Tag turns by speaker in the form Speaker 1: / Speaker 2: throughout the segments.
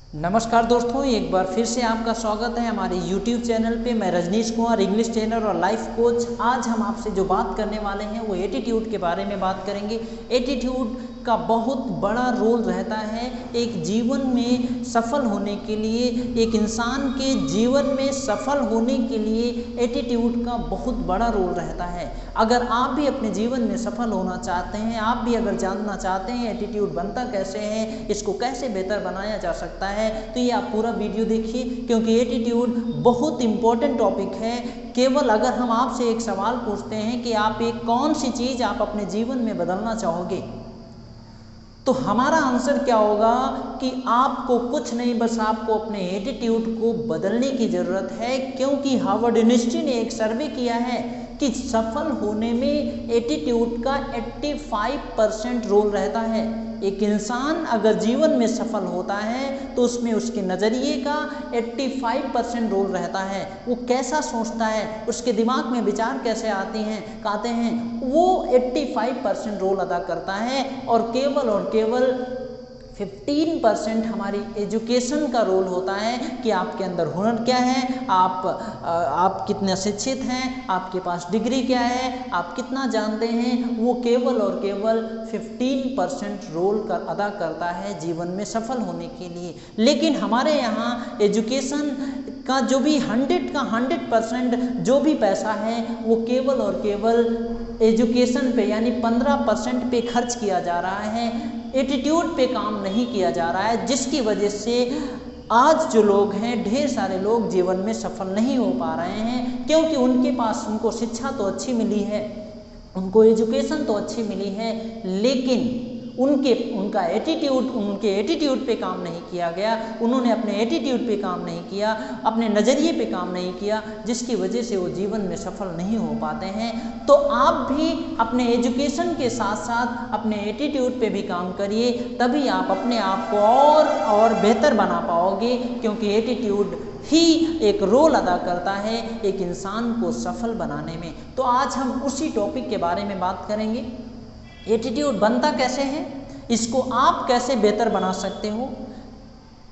Speaker 1: नमस्कार दोस्तों, एक बार फिर से आपका स्वागत है हमारे YouTube चैनल पे। मैं रजनीश कुमार, इंग्लिश ट्रेनर और लाइफ कोच। आज हम आपसे जो बात करने वाले हैं वो एटीट्यूड के बारे में बात करेंगे। एटीट्यूड का बहुत बड़ा रोल रहता है एक जीवन में सफल होने के लिए। एक इंसान के जीवन में सफल होने के लिए एटीट्यूड का बहुत बड़ा रोल रहता है। अगर आप भी अपने जीवन में सफल होना चाहते हैं, आप भी अगर जानना चाहते हैं एटीट्यूड बनता कैसे है, इसको कैसे बेहतर बनाया जा सकता है, तो ये आप पूरा वीडियो देखिए, क्योंकि एटीट्यूड बहुत इंपॉर्टेंट टॉपिक है। केवल अगर हम आपसे एक सवाल पूछते हैं कि आप एक कौन सी चीज़ आप अपने जीवन में बदलना चाहोगे, तो हमारा आंसर क्या होगा कि आपको कुछ नहीं, बस आपको अपने एटीट्यूड को बदलने की ज़रूरत है। क्योंकि हार्वर्ड यूनिवर्सिटी ने एक सर्वे किया है कि सफल होने में एटीट्यूड का 85% रोल रहता है। एक इंसान अगर जीवन में सफल होता है तो उसमें उसके नज़रिए का 85% रोल रहता है। वो कैसा सोचता है, उसके दिमाग में विचार कैसे आते हैं, वो 85% रोल अदा करता है। और केवल 15% हमारी एजुकेशन का रोल होता है कि आपके अंदर हुनर क्या है, आप कितने शिक्षित हैं, आपके पास डिग्री क्या है, आप कितना जानते हैं। वो केवल 15% रोल अदा करता है जीवन में सफल होने के लिए। लेकिन हमारे यहाँ एजुकेशन का जो भी 100% जो भी पैसा है वो केवल एजुकेशन पे यानी 15% पे खर्च किया जा रहा है। एटीट्यूड पे काम नहीं किया जा रहा है, जिसकी वजह से आज जो लोग हैं, ढेर सारे लोग जीवन में सफल नहीं हो पा रहे हैं। क्योंकि उनको शिक्षा तो अच्छी मिली है, उनको एजुकेशन तो अच्छी मिली है, लेकिन उनके एटीट्यूड पे काम नहीं किया गया। उन्होंने अपने एटीट्यूड पे काम नहीं किया, अपने नज़रिए पे काम नहीं किया, जिसकी वजह से वो जीवन में सफल नहीं हो पाते हैं। तो आप भी अपने एजुकेशन के साथ साथ अपने एटीट्यूड पे भी काम करिए, तभी आप अपने आप को और बेहतर बना पाओगे। क्योंकि एटीट्यूड ही एक रोल अदा करता है एक इंसान को सफल बनाने में। तो आज हम उसी टॉपिक के बारे में बात करेंगे। एटीट्यूड बनता कैसे है, इसको आप कैसे बेहतर बना सकते हो।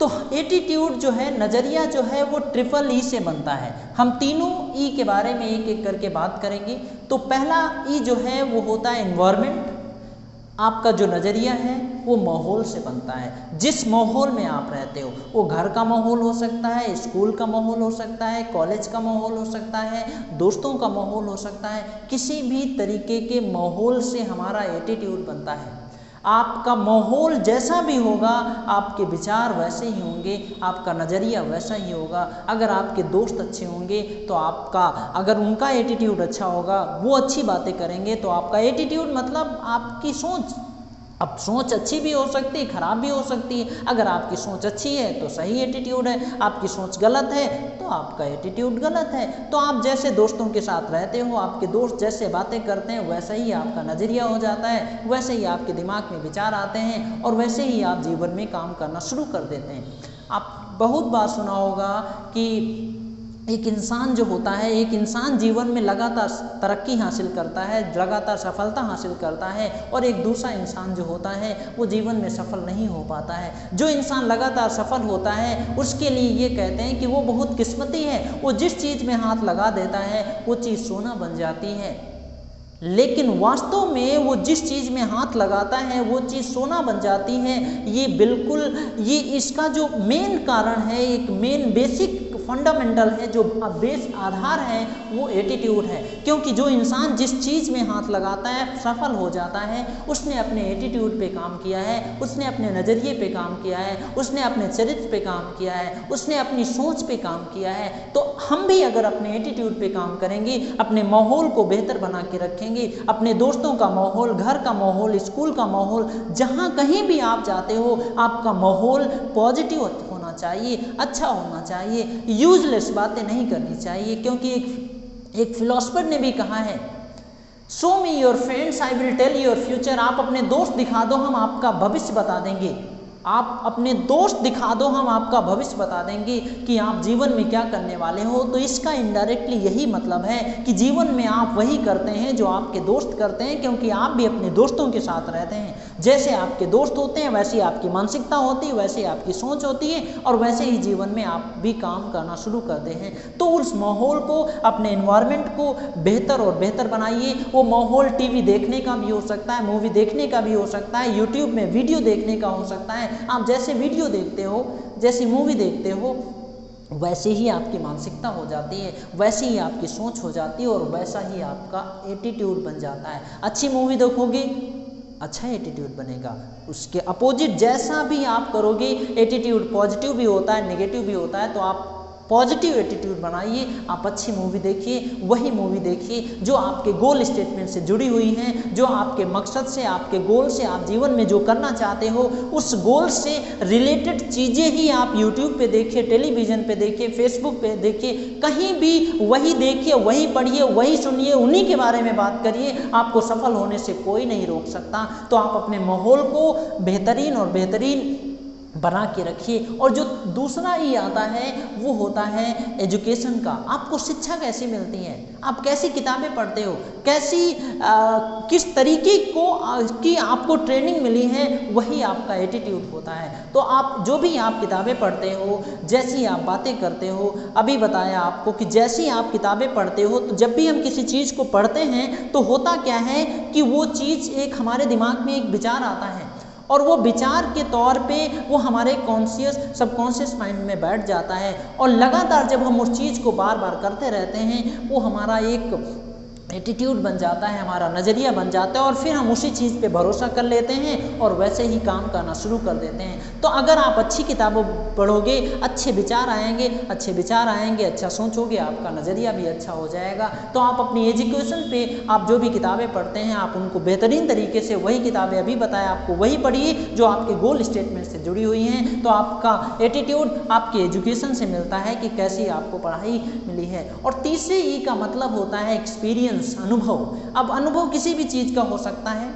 Speaker 1: तो एटीट्यूड जो है, नज़रिया जो है, वो ट्रिपल ई से बनता है। हम तीनों ई के बारे में एक एक करके बात करेंगे। तो पहला ई जो है वो होता है एनवायरनमेंट। आपका जो नज़रिया है वो माहौल से बनता है। जिस माहौल में आप रहते हो, वो घर का माहौल हो सकता है, स्कूल का माहौल हो सकता है, कॉलेज का माहौल हो सकता है, दोस्तों का माहौल हो सकता है। किसी भी तरीके के माहौल से हमारा एटीट्यूड बनता है। आपका माहौल जैसा भी होगा, आपके विचार वैसे ही होंगे, आपका नज़रिया वैसा ही होगा। अगर आपके दोस्त अच्छे होंगे तो अगर उनका एटीट्यूड अच्छा होगा, वो अच्छी बातें करेंगे, तो आपका एटीट्यूड मतलब आपकी सोच। अब सोच अच्छी भी हो सकती है, खराब भी हो सकती है। अगर आपकी सोच अच्छी है तो सही एटीट्यूड है, आपकी सोच गलत है तो आपका एटीट्यूड गलत है। तो आप जैसे दोस्तों के साथ रहते हो, आपके दोस्त जैसे बातें करते हैं, वैसा ही आपका नज़रिया हो जाता है, वैसे ही आपके दिमाग में विचार आते हैं और वैसे ही आप जीवन में काम करना शुरू कर देते हैं। आप बहुत बार सुना होगा कि एक इंसान जो होता है, एक इंसान जीवन में लगातार तरक्की हासिल करता है, लगातार सफलता हासिल करता है, और एक दूसरा इंसान जो होता है वो जीवन में सफल नहीं हो पाता है। जो इंसान लगातार सफल होता है उसके लिए ये कहते हैं कि वो बहुत किस्मती है, वो जिस चीज़ में हाथ लगा देता है वो चीज़ सोना बन जाती है। लेकिन वास्तव में वो जिस चीज़ में हाथ लगाता है वो चीज़ सोना बन जाती है। ये इसका जो मेन कारण है, एक मेन बेसिक फंडामेंटल है, जो बेस आधार है, वो एटीट्यूड है। क्योंकि जो इंसान जिस चीज़ में हाथ लगाता है सफल हो जाता है, उसने अपने एटीट्यूड पे काम किया है, उसने अपने नज़रिए पे काम किया है, उसने अपने चरित्र पे काम किया है, उसने अपनी सोच पे काम किया है। तो हम भी अगर अपने एटीट्यूड पे काम करेंगे, अपने माहौल को बेहतर बना के रखेंगे, अपने दोस्तों का माहौल, घर का माहौल, स्कूल का माहौल, जहाँ कहीं भी आप जाते हो, आपका माहौल पॉजिटिव होना चाहिए, अच्छा होना चाहिए, यूजलेस बातें नहीं करनी चाहिए। क्योंकि एक फिलोसफर ने भी कहा है, show me your friends I will tell your future. आप अपने दोस्त दिखा दो, हम आपका भविष्य बता देंगे। आप अपने दोस्त दिखा दो, हम आपका भविष्य बता देंगे कि आप जीवन में क्या करने वाले हो। तो इसका इनडायरेक्टली यही मतलब है कि जीवन में आप वही करते हैं जो आपके दोस्त करते हैं, क्योंकि आप भी अपने दोस्तों के साथ रहते हैं। जैसे आपके दोस्त होते हैं वैसी आपकी मानसिकता होती है, वैसे आपकी सोच होती है, और वैसे ही जीवन में आप भी काम करना शुरू करते हैं। तो उस माहौल को, अपने एनवायरनमेंट को बेहतर और बेहतर बनाइए। वो माहौल टीवी देखने का भी हो सकता है, मूवी देखने का भी हो सकता है, यूट्यूब में वीडियो देखने का हो सकता है। आप जैसे वीडियो देखते हो, जैसी मूवी देखते हो, वैसे ही आपकी मानसिकता हो जाती है, वैसे ही आपकी सोच हो जाती है, और वैसा ही आपका एटीट्यूड बन जाता है। अच्छी मूवी देखोगे, अच्छा एटीट्यूड बनेगा। उसके अपोजिट जैसा भी आप करोगे, एटीट्यूड पॉजिटिव भी होता है, नेगेटिव भी होता है। तो आप पॉजिटिव एटीट्यूड बनाइए, आप अच्छी मूवी देखिए, वही मूवी देखिए जो आपके गोल स्टेटमेंट से जुड़ी हुई हैं, जो आपके मकसद से, आपके गोल से, आप जीवन में जो करना चाहते हो उस गोल से रिलेटेड चीज़ें ही आप यूट्यूब पे देखिए, टेलीविज़न पे देखिए, फेसबुक पे देखिए, कहीं भी वही देखिए, वही पढ़िए, वही सुनिए, उन्हीं के बारे में बात करिए। आपको सफल होने से कोई नहीं रोक सकता। तो आप अपने माहौल को बेहतरीन और बेहतरीन बना के रखिए। और जो दूसरा ही आता है वो होता है एजुकेशन का। आपको शिक्षा कैसी मिलती है, आप कैसी किताबें पढ़ते हो, कैसी किस तरीके को की आपको ट्रेनिंग मिली है, वही आपका एटीट्यूड होता है। तो आप जो भी आप किताबें पढ़ते हो, जैसी आप बातें करते हो, अभी बताया आपको कि जैसी आप किताबें पढ़ते हो, तो जब भी हम किसी चीज़ को पढ़ते हैं तो होता क्या है कि वो चीज़ एक हमारे दिमाग में एक विचार आता है, और वो विचार के तौर पे वो हमारे कॉन्शियस सबकॉन्शियस माइंड में बैठ जाता है। और लगातार जब हम उस चीज़ को बार बार करते रहते हैं, वो हमारा एक एटीट्यूड बन जाता है, हमारा नज़रिया बन जाता है, और फिर हम उसी चीज़ पे भरोसा कर लेते हैं और वैसे ही काम करना शुरू कर देते हैं। तो अगर आप अच्छी किताबें पढ़ोगे, अच्छे विचार आएंगे, अच्छा सोचोगे, आपका नज़रिया भी अच्छा हो जाएगा। तो आप अपनी एजुकेशन पे आप जो भी किताबें पढ़ते हैं, आप उनको बेहतरीन तरीके से, वही किताबें अभी बताया आपको, वही पढ़िए जो आपके गोल स्टेटमेंट से जुड़ी हुई हैं। तो आपका एटीट्यूड आपकी एजुकेशन से मिलता है कि कैसी आपको पढ़ाई मिली है। और तीसरे ई का मतलब होता है एक्सपीरियंस, अनुभव। अब अनुभव किसी भी चीज़ का हो सकता है।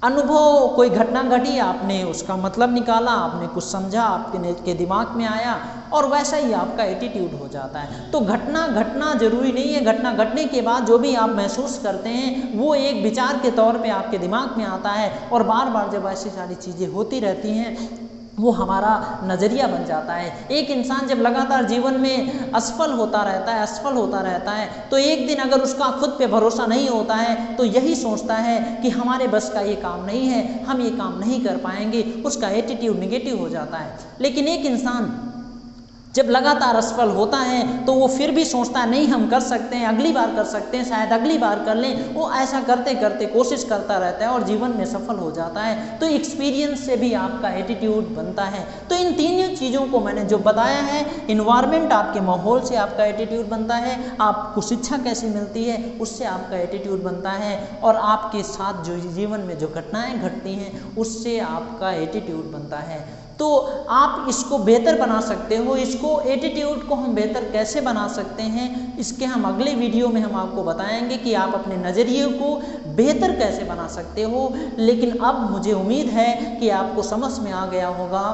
Speaker 1: अनुभव, कोई घटना घटी, आपने उसका मतलब निकाला, आपने कुछ समझा, आपके दिमाग में आया, और वैसा ही आपका एटीट्यूड हो जाता है। तो घटना घटना जरूरी नहीं है, घटना घटने के बाद जो भी आप महसूस करते हैं वो एक विचार के तौर पे आपके दिमाग में आता है, और बार बार जब ऐसी सारी चीज़ें होती रहती हैं वो हमारा नज़रिया बन जाता है। एक इंसान जब लगातार जीवन में असफल होता रहता है, तो एक दिन अगर उसका खुद पे भरोसा नहीं होता है तो यही सोचता है कि हमारे बस का ये काम नहीं है, हम ये काम नहीं कर पाएंगे, उसका एटीट्यूड नेगेटिव हो जाता है। लेकिन एक इंसान जब लगातार असफल होता है तो वो फिर भी सोचता है नहीं हम कर सकते हैं, अगली बार कर सकते हैं, शायद अगली बार कर लें। वो ऐसा करते करते कोशिश करता रहता है और जीवन में सफल हो जाता है। तो एक्सपीरियंस से भी आपका एटीट्यूड बनता है। तो इन तीनों चीज़ों को मैंने जो बताया है, इन्वायरमेंट, आपके माहौल से आपका एटीट्यूड बनता है, आपको शिक्षा कैसी मिलती है उससे आपका एटीट्यूड बनता है, और आपके साथ जो जीवन में जो घटनाएँ घटती हैं उससे आपका एटीट्यूड बनता है। तो आप इसको बेहतर बना सकते हो। इसको एटीट्यूड को हम बेहतर कैसे बना सकते हैं, इसके हम अगले वीडियो में हम आपको बताएंगे कि आप अपने नज़रिए को बेहतर कैसे बना सकते हो। लेकिन अब मुझे उम्मीद है कि आपको समझ में आ गया होगा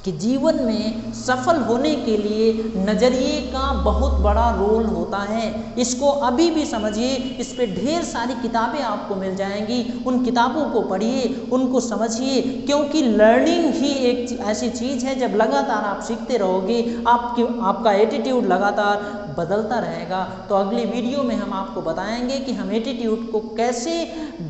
Speaker 1: कि जीवन में सफल होने के लिए नज़रिए का बहुत बड़ा रोल होता है। इसको अभी भी समझिए। इस पे ढेर सारी किताबें आपको मिल जाएंगी, उन किताबों को पढ़िए, उनको समझिए, क्योंकि लर्निंग ही एक ऐसी चीज़ है, जब लगातार आप सीखते रहोगे आपका एटीट्यूड लगातार बदलता रहेगा। तो अगली वीडियो में हम आपको बताएंगे कि हम एटीट्यूड को कैसे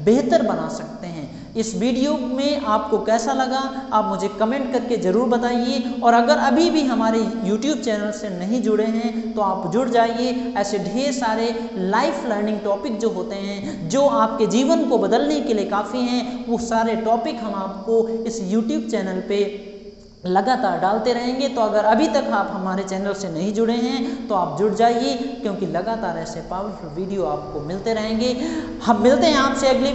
Speaker 1: बेहतर बना सकते हैं। इस वीडियो में आपको कैसा लगा आप मुझे कमेंट करके ज़रूर बताइए, और अगर अभी भी हमारे YouTube चैनल से नहीं जुड़े हैं तो आप जुड़ जाइए। ऐसे ढेर सारे लाइफ लर्निंग टॉपिक जो होते हैं, जो आपके जीवन को बदलने के लिए काफ़ी हैं, वो सारे टॉपिक हम आपको इस YouTube चैनल पे लगातार डालते रहेंगे। तो अगर अभी तक आप हमारे चैनल से नहीं जुड़े हैं तो आप जुड़ जाइए, क्योंकि लगातार ऐसे पावरफुल वीडियो आपको मिलते रहेंगे। हम मिलते हैं आपसे अगली